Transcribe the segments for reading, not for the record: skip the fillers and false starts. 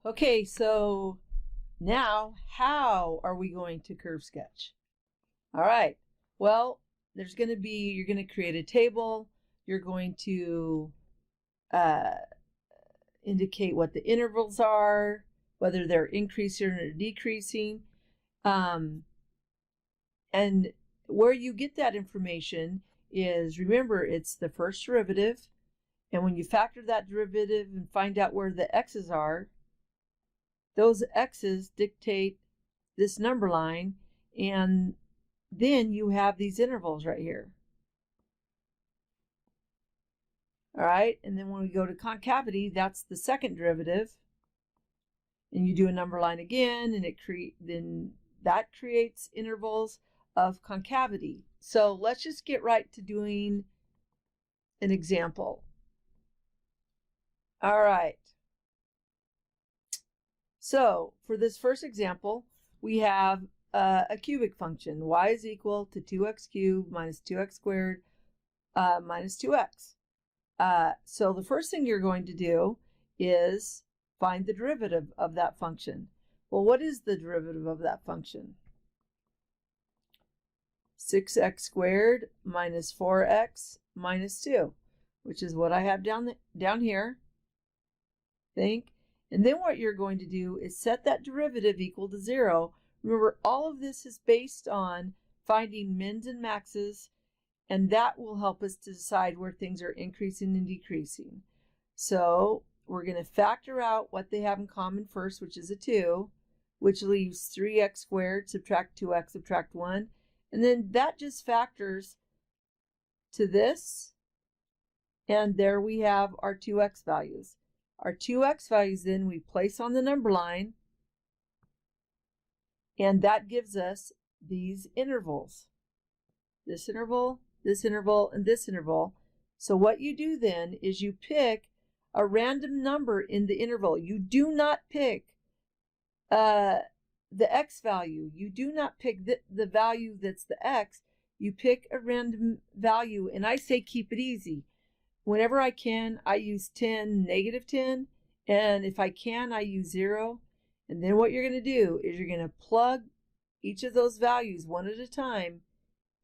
Okay, so now how are we going to curve sketch? All right, well, you're going to create a table. You're going to indicate what the intervals are, whether they're increasing or decreasing. And where you get that information is, remember, it's the first derivative. And when you factor that derivative and find out where the x's are, those x's dictate this number line, and then you have these intervals right here. All right, and then when we go to concavity, that's the second derivative, and you do a number line again, and then that creates intervals of concavity. So let's just get right to doing an example. All right. So for this first example, we have a cubic function. Y is equal to 2x cubed minus 2x squared minus 2x. So the first thing you're going to do is find the derivative of that function. Well, what is the derivative of that function? 6x squared minus 4x minus 2, which is what I have down here. And then what you're going to do is set that derivative equal to 0. Remember, all of this is based on finding mins and maxes, and that will help us to decide where things are increasing and decreasing. So we're going to factor out what they have in common first, which is a 2, which leaves 3x squared, subtract 2x, subtract 1. And then that just factors to this, and there we have our 2x values. Our 2x values then we place on the number line, and that gives us these intervals. This interval, this interval, and this interval. So what you do then is you pick a random number in the interval. You do not pick the x value. You do not pick the value that's the x. You pick a random value, and I say keep it easy. Whenever I can, I use 10, negative 10, and if I can, I use 0. And then what you're going to do is you're going to plug each of those values one at a time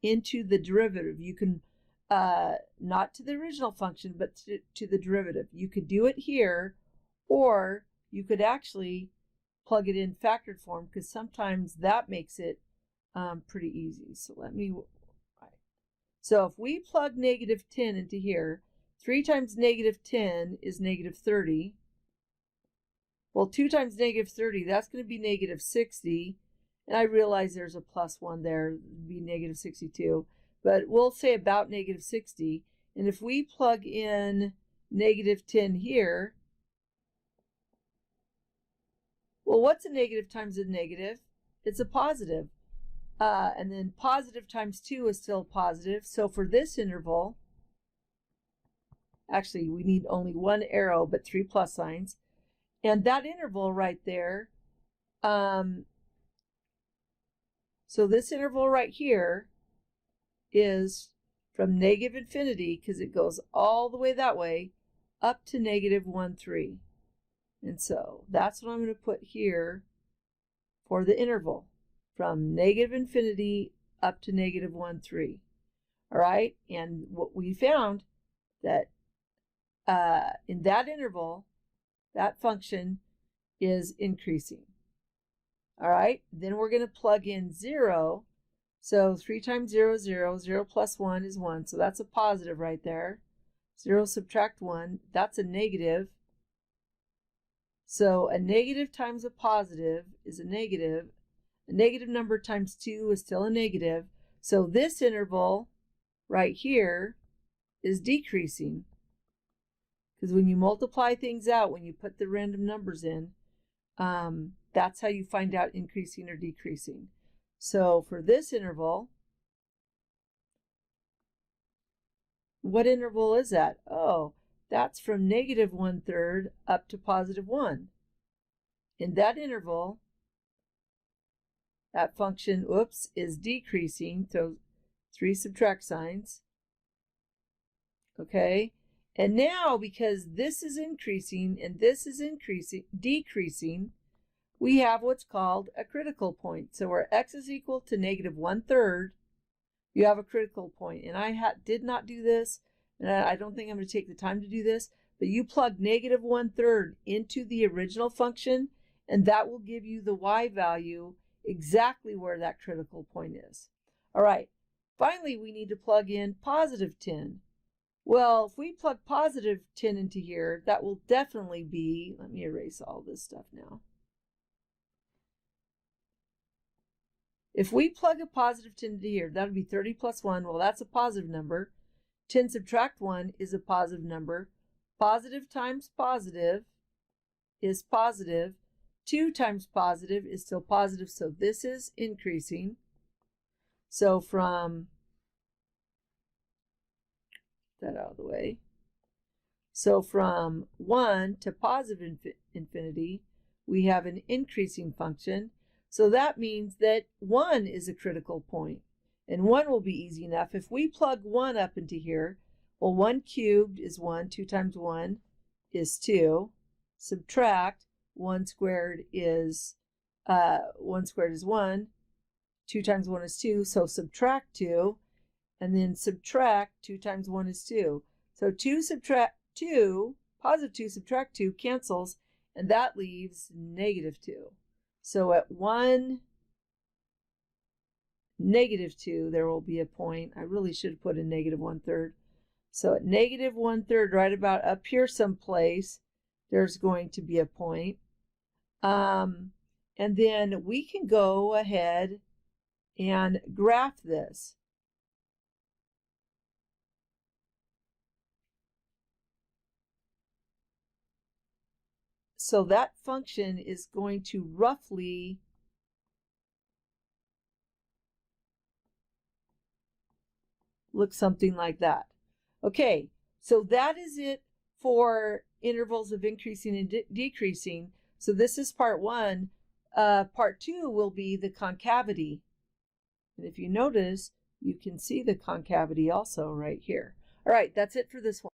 into the derivative. You can, not to the original function, but to the derivative. You could do it here, or you could actually plug it in factored form, because sometimes that makes it pretty easy. So if we plug negative 10 into here, 3 times negative 10 is negative 30. Well, 2 times negative 30, that's going to be negative 60. And I realize there's a plus 1 there, it'd be negative 62. But we'll say about negative 60. And if we plug in negative 10 here, well, what's a negative times a negative? It's a positive. And then positive times 2 is still positive. So for this interval, actually, we need only one arrow, but 3 plus signs. And that interval right there, so this interval right here is from negative infinity, because it goes all the way that way, up to negative 1, 3. And so that's what I'm going to put here for the interval, from negative infinity up to negative 1, 3. All right, and what we found that in that interval, that function is increasing. All right, then we're going to plug in 0. So 3 times 0 is 0. 0 plus 1 is 1. So that's a positive right there. 0 subtract 1, that's a negative. So a negative times a positive is a negative. A negative number times 2 is still a negative. So this interval right here is decreasing. Because when you multiply things out, when you put the random numbers in, that's how you find out increasing or decreasing. So for this interval, what interval is that? Oh, that's from negative 1/3 up to positive 1. In that interval, that function, is decreasing. So 3 subtract signs. Okay. And now, because this is increasing and this is decreasing, we have what's called a critical point. So where x is equal to -1/3, you have a critical point. And I did not do this, and I don't think I'm going to take the time to do this, but you plug -1/3 into the original function, and that will give you the y value exactly where that critical point is. All right, finally, we need to plug in +10. Well, if we plug +10 into here, that will definitely be, let me erase all this stuff now. If we plug a +10 into here, that would be 30 plus 1. Well, that's a positive number. 10 subtract 1 is a positive number. Positive times positive is positive. 2 times positive is still positive, so this is increasing. So from that out of the way. So from 1 to positive infinity, we have an increasing function. So that means that 1 is a critical point. And 1 will be easy enough. If we plug 1 up into here, well, 1 cubed is 1. 2 times 1 is 2. Subtract 1 squared is 1. 2 times 1 is 2. So subtract 2. And then subtract 2 times 1 is 2. So 2 subtract 2, positive 2 subtract 2 cancels, and that leaves -2. So at 1, -2, there will be a point. I really should have put in -1/3. So at -1/3, right about up here someplace, there's going to be a point. And then we can go ahead and graph this. So that function is going to roughly look something like that. Okay, so that is it for intervals of increasing and decreasing. So this is part 1. Part 2 will be the concavity. And if you notice, you can see the concavity also right here. All right, that's it for this one.